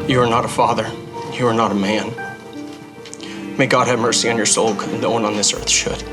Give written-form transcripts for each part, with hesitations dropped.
You are not a father. You are not a man. May God have mercy on your soul, and no one on this earth should.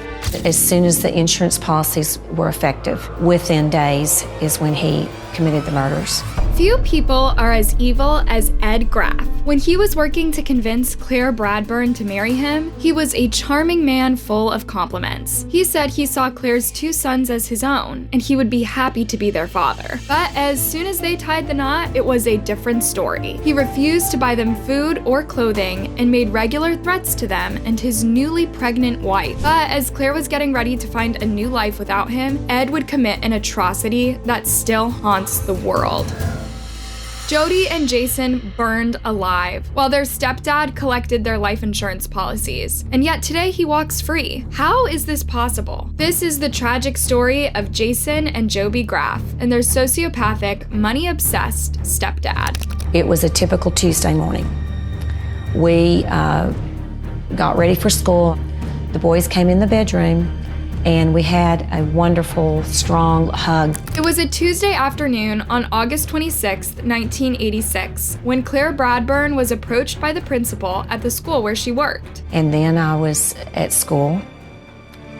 As soon as the insurance policies were effective, within days is when he committed the murders. Few people are as evil as Ed Graf. When he was working to convince Clare Bradburn to marry him, he was a charming man full of compliments. He said he saw Clare's 2 sons as his own, and he would be happy to be their father. But as soon as they tied the knot, it was a different story. He refused to buy them food or clothing and made regular threats to them and his newly pregnant wife. But as Clare was getting ready to find a new life without him, Ed would commit an atrocity that still haunts the world. Jody and Jason burned alive, while their stepdad collected their life insurance policies. And yet today he walks free. How is this possible? This is the tragic story of Jason and Joby Graf and their sociopathic, money-obsessed stepdad. It was a typical Tuesday morning. We got ready for school. The boys came in the bedroom, and we had a wonderful, strong hug. It was a Tuesday afternoon on August 26, 1986, when Clare Bradburn was approached by the principal at the school where she worked. And then I was at school,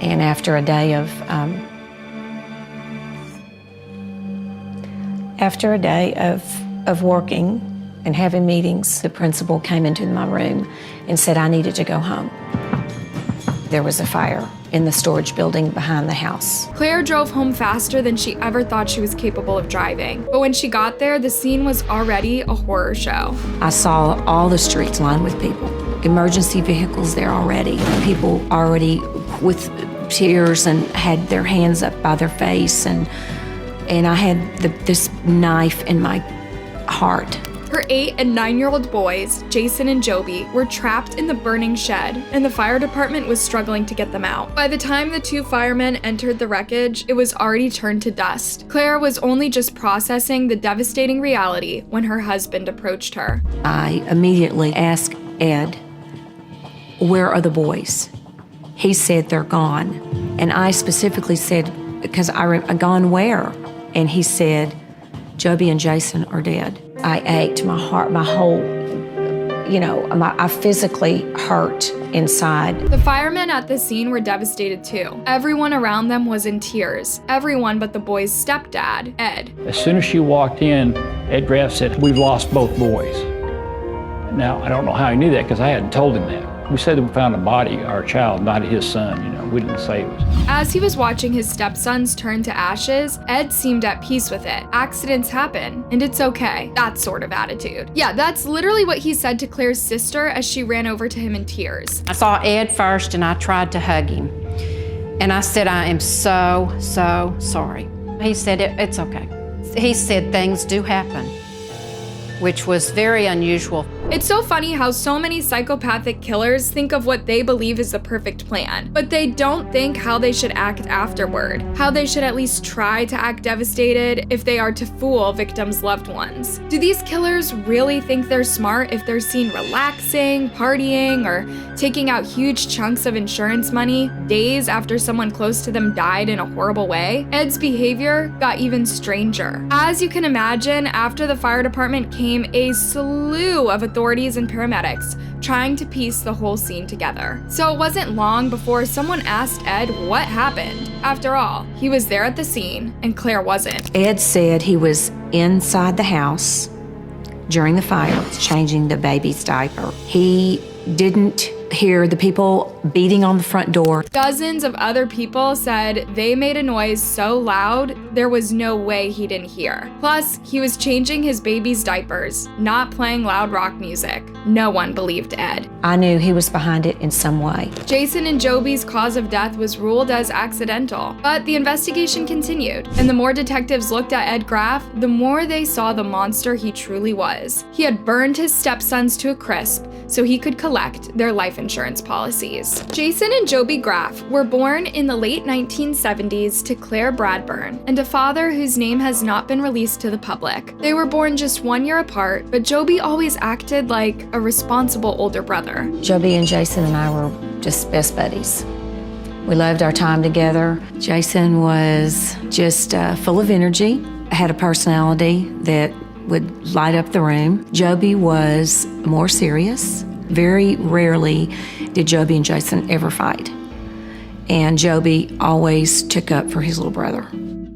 and after a day of working and having meetings, the principal came into my room and said I needed to go home. There was a fire in the storage building behind the house. Clare drove home faster than she ever thought she was capable of driving. But when she got there, the scene was already a horror show. I saw all the streets lined with people. Emergency vehicles there already. People already with tears and had their hands up by their face. And I had this knife in my heart. Her 8- and 9-year-old boys, Jason and Joby, were trapped in the burning shed, and the fire department was struggling to get them out. By the time the 2 firemen entered the wreckage, it was already turned to dust. Clare was only just processing the devastating reality when her husband approached her. I immediately asked Ed, "Where are the boys?" He said, "They're gone." And I specifically said, because gone where? And he said, "Joby and Jason are dead." I ached, my heart, my whole, I physically hurt inside. The firemen at the scene were devastated too. Everyone around them was in tears. Everyone but the boys' stepdad, Ed. As soon as she walked in, Ed Graf said, "We've lost both boys." Now, I don't know how he knew that because I hadn't told him that. We said that we found a body, our child, not his son, we didn't say it was. As he was watching his stepsons turn to ashes, Ed seemed at peace with it. Accidents happen, and it's okay. That sort of attitude. Yeah, that's literally what he said to Clare's sister as she ran over to him in tears. I saw Ed first and I tried to hug him. And I said, "I am so, so sorry." He said, "It's okay." He said, "Things do happen," which was very unusual. It's so funny how so many psychopathic killers think of what they believe is the perfect plan, but they don't think how they should act afterward, how they should at least try to act devastated if they are to fool victims' loved ones. Do these killers really think they're smart if they're seen relaxing, partying, or taking out huge chunks of insurance money days after someone close to them died in a horrible way? Ed's behavior got even stranger. As you can imagine, after the fire department came a slew of authorities and paramedics trying to piece the whole scene together. So it wasn't long before someone asked Ed what happened. After all, he was there at the scene and Clare wasn't. Ed said he was inside the house during the fire, changing the baby's diaper. He didn't hear the people beating on the front door. Dozens of other people said they made a noise so loud there was no way he didn't hear. Plus, he was changing his baby's diapers, not playing loud rock music. No one believed Ed. I knew he was behind it in some way. Jason and Joby's cause of death was ruled as accidental, but the investigation continued, and the more detectives looked at Ed Graf, the more they saw the monster he truly was. He had burned his stepsons to a crisp so he could collect their life insurance policies. Jason and Joby Graf were born in the late 1970s to Clare Bradburn and a father whose name has not been released to the public. They were born just 1 year apart, but Joby always acted like a responsible older brother. Joby and Jason and I were just best buddies. We loved our time together. Jason was just full of energy, had a personality that would light up the room. Joby was more serious. Very rarely did Joby and Jason ever fight. And Joby always took up for his little brother.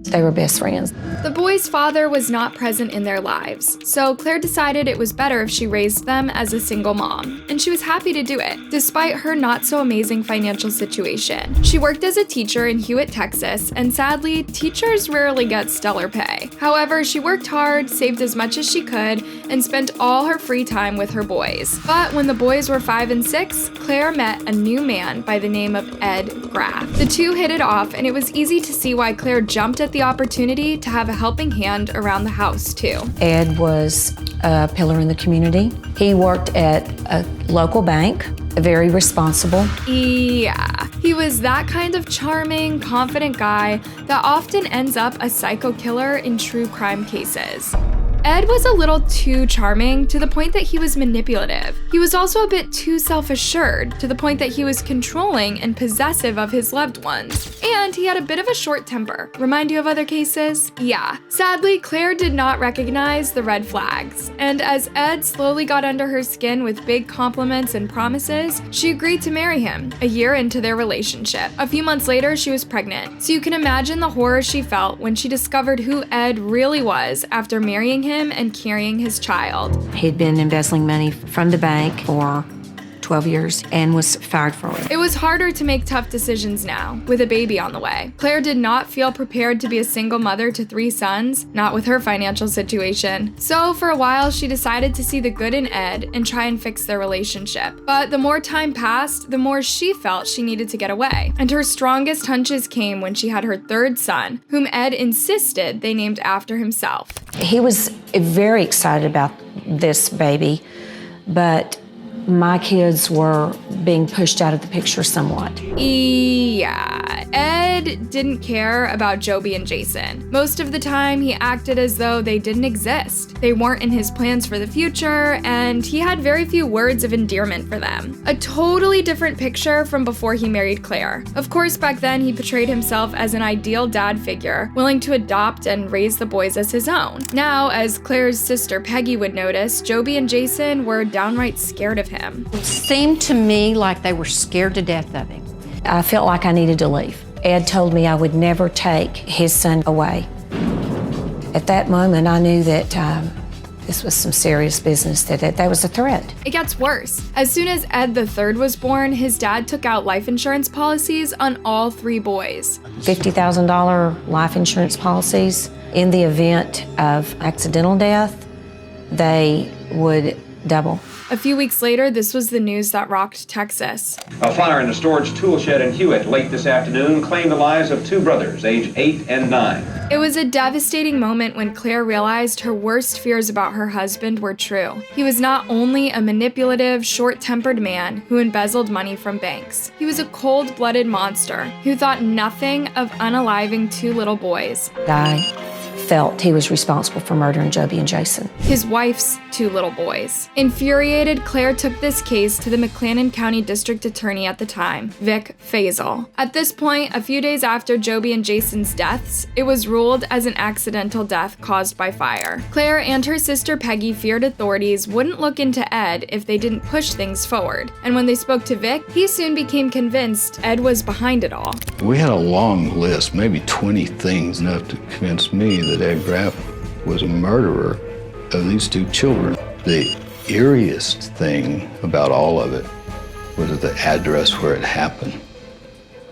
They were best friends. The boys' father was not present in their lives, so Clare decided it was better if she raised them as a single mom, and she was happy to do it, despite her not-so-amazing financial situation. She worked as a teacher in Hewitt, Texas, and sadly, teachers rarely get stellar pay. However, she worked hard, saved as much as she could, and spent all her free time with her boys. But when the boys were 5 and 6, Clare met a new man by the name of Ed Graf. The two hit it off, and it was easy to see why Clare jumped at the opportunity to have a helping hand around the house, too. Ed was a pillar in the community. He worked at a local bank, very responsible. Yeah, he was that kind of charming, confident guy that often ends up a psycho killer in true crime cases. Ed was a little too charming to the point that he was manipulative. He was also a bit too self-assured to the point that he was controlling and possessive of his loved ones. And he had a bit of a short temper. Remind you of other cases? Yeah. Sadly, Clare did not recognize the red flags. And as Ed slowly got under her skin with big compliments and promises, she agreed to marry him a year into their relationship. A few months later, she was pregnant. So you can imagine the horror she felt when she discovered who Ed really was after marrying him and carrying his child. He'd been embezzling money from the bank for 12 years and was fired for it. It was harder to make tough decisions now, with a baby on the way. Clare did not feel prepared to be a single mother to 3 sons, not with her financial situation. So for a while, she decided to see the good in Ed and try and fix their relationship. But the more time passed, the more she felt she needed to get away. And her strongest hunches came when she had her 3rd son, whom Ed insisted they named after himself. He was very excited about this baby, but my kids were being pushed out of the picture somewhat. Yeah, Ed didn't care about Joby and Jason. Most of the time, he acted as though they didn't exist. They weren't in his plans for the future, and he had very few words of endearment for them. A totally different picture from before he married Clare. Of course, back then, he portrayed himself as an ideal dad figure, willing to adopt and raise the boys as his own. Now, as Clare's sister Peggy would notice, Joby and Jason were downright scared of him. It seemed to me like they were scared to death of him. I felt like I needed to leave. Ed told me I would never take his son away. At that moment, I knew that this was some serious business, that was a threat. It gets worse. As soon as Ed III was born, his dad took out life insurance policies on all 3 boys. $50,000 life insurance policies. In the event of accidental death, they would double. A few weeks later, this was the news that rocked Texas. A fire in a storage tool shed in Hewitt late this afternoon claimed the lives of 2 brothers, aged 8 and 9. It was a devastating moment when Clare realized her worst fears about her husband were true. He was not only a manipulative, short-tempered man who embezzled money from banks. He was a cold-blooded monster who thought nothing of unaliving 2 little boys. I felt he was responsible for murdering Jody and Jason. His wife's 2 little boys. Infuriated, Clare took this case to the McLennan County District Attorney at the time, Vic Faisal. At this point, a few days after Joby and Jason's deaths, it was ruled as an accidental death caused by fire. Clare and her sister Peggy feared authorities wouldn't look into Ed if they didn't push things forward. And when they spoke to Vic, he soon became convinced Ed was behind it all. We had a long list, maybe 20 things, enough to convince me that Ed Graf was a murderer of these 2 children. The eeriest thing about all of it was at the address where it happened,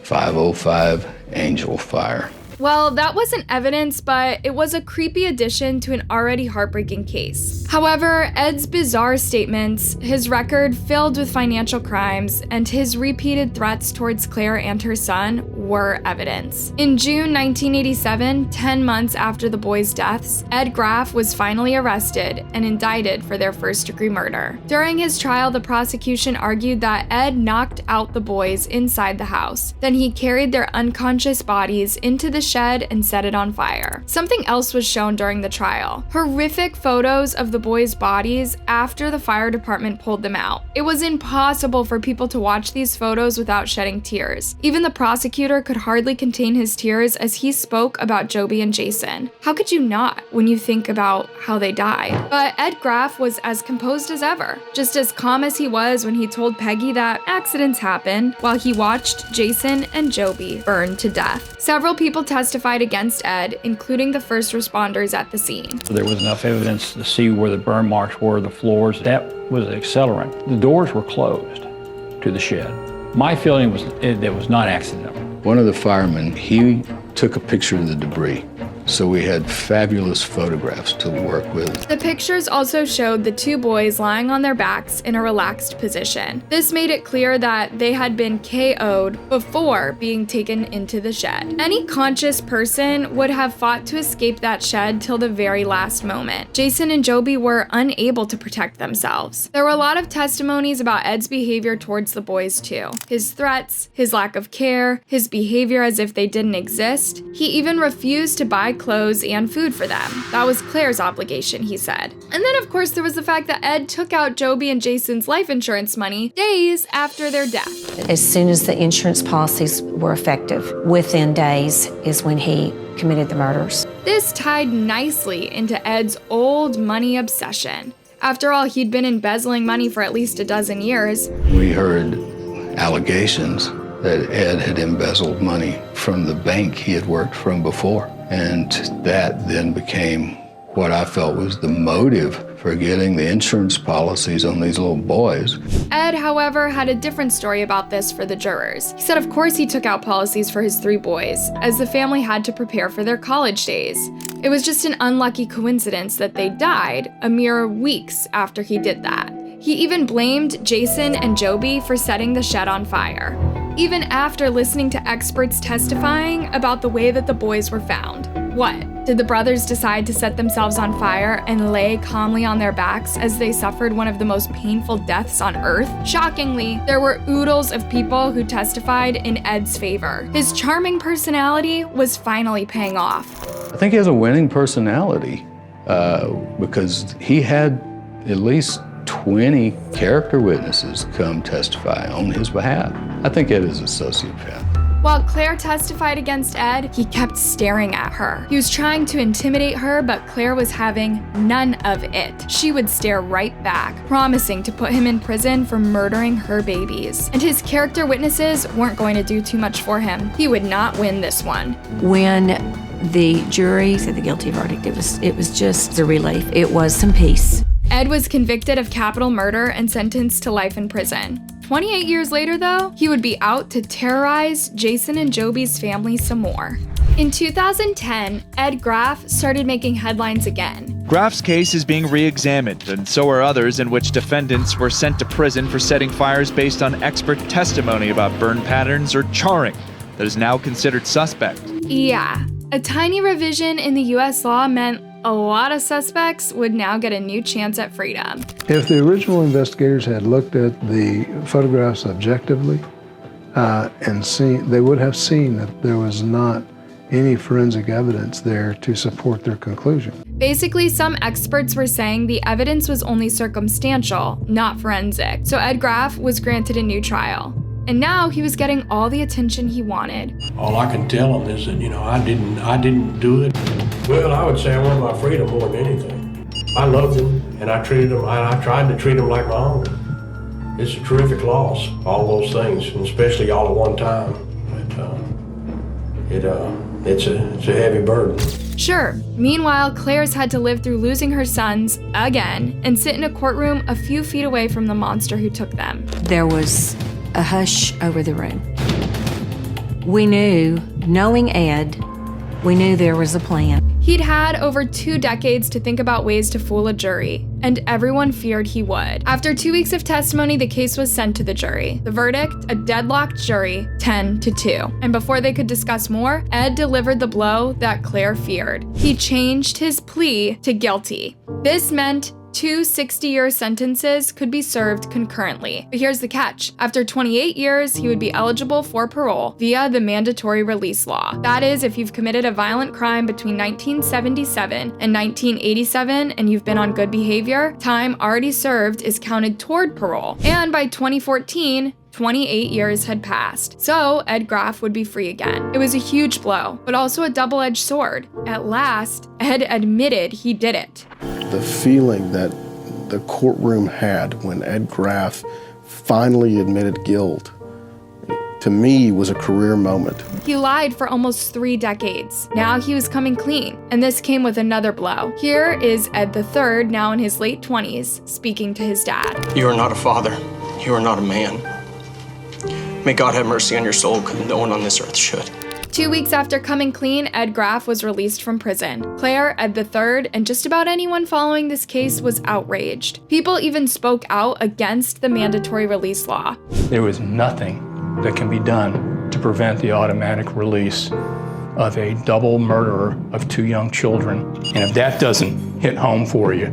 505 Angel Fire. Well, that wasn't evidence, but it was a creepy addition to an already heartbreaking case. However, Ed's bizarre statements, his record filled with financial crimes, and his repeated threats towards Clare and her son were evidence. In June 1987, 10 months after the boys' deaths, Ed Graf was finally arrested and indicted for their first-degree murder. During his trial, the prosecution argued that Ed knocked out the boys inside the house. Then he carried their unconscious bodies into the shed and set it on fire. Something else was shown during the trial. Horrific photos of the boys' bodies after the fire department pulled them out. It was impossible for people to watch these photos without shedding tears. Even the prosecutor could hardly contain his tears as he spoke about Joby and Jason. How could you not when you think about how they died? But Ed Graf was as composed as ever, just as calm as he was when he told Peggy that accidents happen while he watched Jason and Joby burn to death. Several people testified against Ed, including the first responders at the scene. There was enough evidence to see where the burn marks were, the floors. That was an accelerant. The doors were closed to the shed. My feeling was it was not accidental. One of the firemen, he took a picture of the debris. So we had fabulous photographs to work with. The pictures also showed the two boys lying on their backs in a relaxed position. This made it clear that they had been KO'd before being taken into the shed. Any conscious person would have fought to escape that shed till the very last moment. Jason and Joby were unable to protect themselves. There were a lot of testimonies about Ed's behavior towards the boys too. His threats, his lack of care, his behavior as if they didn't exist. He even refused to buy clothes and food for them. That was Claire's obligation, he said. And then of course there was the fact that Ed took out Joby and Jason's life insurance money days after their death. As soon as the insurance policies were effective, within days is when he committed the murders. This tied nicely into Ed's old money obsession. After all, he'd been embezzling money for at least a dozen years. We heard allegations that Ed had embezzled money from the bank he had worked from before. And that then became what I felt was the motive for getting the insurance policies on these little boys. Ed, however, had a different story about this for the jurors. He said of course he took out policies for his 3 boys, as the family had to prepare for their college days. It was just an unlucky coincidence that they died a mere weeks after he did that. He even blamed Jason and Joby for setting the shed on fire, even after listening to experts testifying about the way that the boys were found. What? Did the brothers decide to set themselves on fire and lay calmly on their backs as they suffered one of the most painful deaths on earth? Shockingly, there were oodles of people who testified in Ed's favor. His charming personality was finally paying off. I think he has a winning personality because he had at least 20 character witnesses come testify on his behalf. I think Ed is a sociopath. While Claire testified against Ed, he kept staring at her. He was trying to intimidate her, but Claire was having none of it. She would stare right back, promising to put him in prison for murdering her babies. And his character witnesses weren't going to do too much for him. He would not win this one. When the jury said the guilty verdict, it was just a relief. It was some peace. Ed was convicted of capital murder and sentenced to life in prison. 28 years later, though, he would be out to terrorize Jason and Joby's family some more. In 2010, Ed Graf started making headlines again. Graf's case is being re-examined, and so are others in which defendants were sent to prison for setting fires based on expert testimony about burn patterns or charring that is now considered suspect. Yeah, a tiny revision in the US law meant a lot of suspects would now get a new chance at freedom. If the original investigators had looked at the photographs objectively and seen, they would have seen that there was not any forensic evidence there to support their conclusion. Basically, some experts were saying the evidence was only circumstantial, not forensic. So Ed Graf was granted a new trial. And now he was getting all the attention he wanted. All I can tell him is that, I didn't do it. Well, I would say I wanted my freedom more than anything. I loved him, and I tried to treat him like my own. It's a terrific loss, all those things, and especially all at one time. It's a heavy burden. Sure. Meanwhile, Claire's had to live through losing her sons again and sit in a courtroom a few feet away from the monster who took them. There was a hush over the room. We knew, knowing Ed, we knew there was a plan. He'd had over 2 decades to think about ways to fool a jury, and everyone feared he would. After 2 weeks of testimony, the case was sent to the jury. The verdict, a deadlocked jury, 10-2. And before they could discuss more, Ed delivered the blow that Claire feared. He changed his plea to guilty. This meant 2 60-year sentences could be served concurrently. But here's the catch. After 28 years, he would be eligible for parole via the mandatory release law. That is, if you've committed a violent crime between 1977 and 1987 and you've been on good behavior, time already served is counted toward parole. And by 2014, 28 years had passed, so Ed Graf would be free again. It was a huge blow, but also a double-edged sword. At last, Ed admitted he did it. The feeling that the courtroom had when Ed Graf finally admitted guilt, to me, was a career moment. He lied for almost 3 decades. Now he was coming clean, and this came with another blow. Here is Ed III, now in his late 20s, speaking to his dad. You are not a father. You are not a man. May God have mercy on your soul, because no one on this earth should. 2 weeks after coming clean, Ed Graf was released from prison. Clare, Ed III, and just about anyone following this case was outraged. People even spoke out against the mandatory release law. There was nothing that can be done to prevent the automatic release of a double murderer of 2 young children. And if that doesn't hit home for you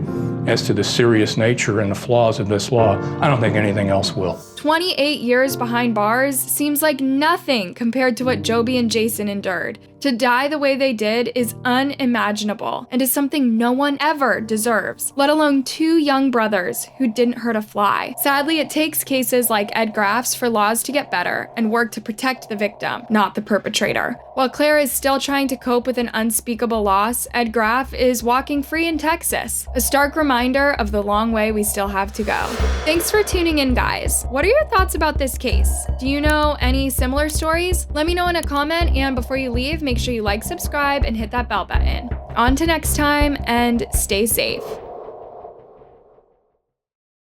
as to the serious nature and the flaws of this law, I don't think anything else will. 28 years behind bars seems like nothing compared to what Joby and Jason endured. To die the way they did is unimaginable and is something no one ever deserves, let alone 2 young brothers who didn't hurt a fly. Sadly, it takes cases like Ed Graf's for laws to get better and work to protect the victim, not the perpetrator. While Clare is still trying to cope with an unspeakable loss, Ed Graf is walking free in Texas, a stark reminder of the long way we still have to go. Thanks for tuning in, guys. What are your thoughts about this case? Do you know any similar stories? Let me know in a comment, and before you leave, make sure you like, subscribe, and hit that bell button. On to next time, and stay safe.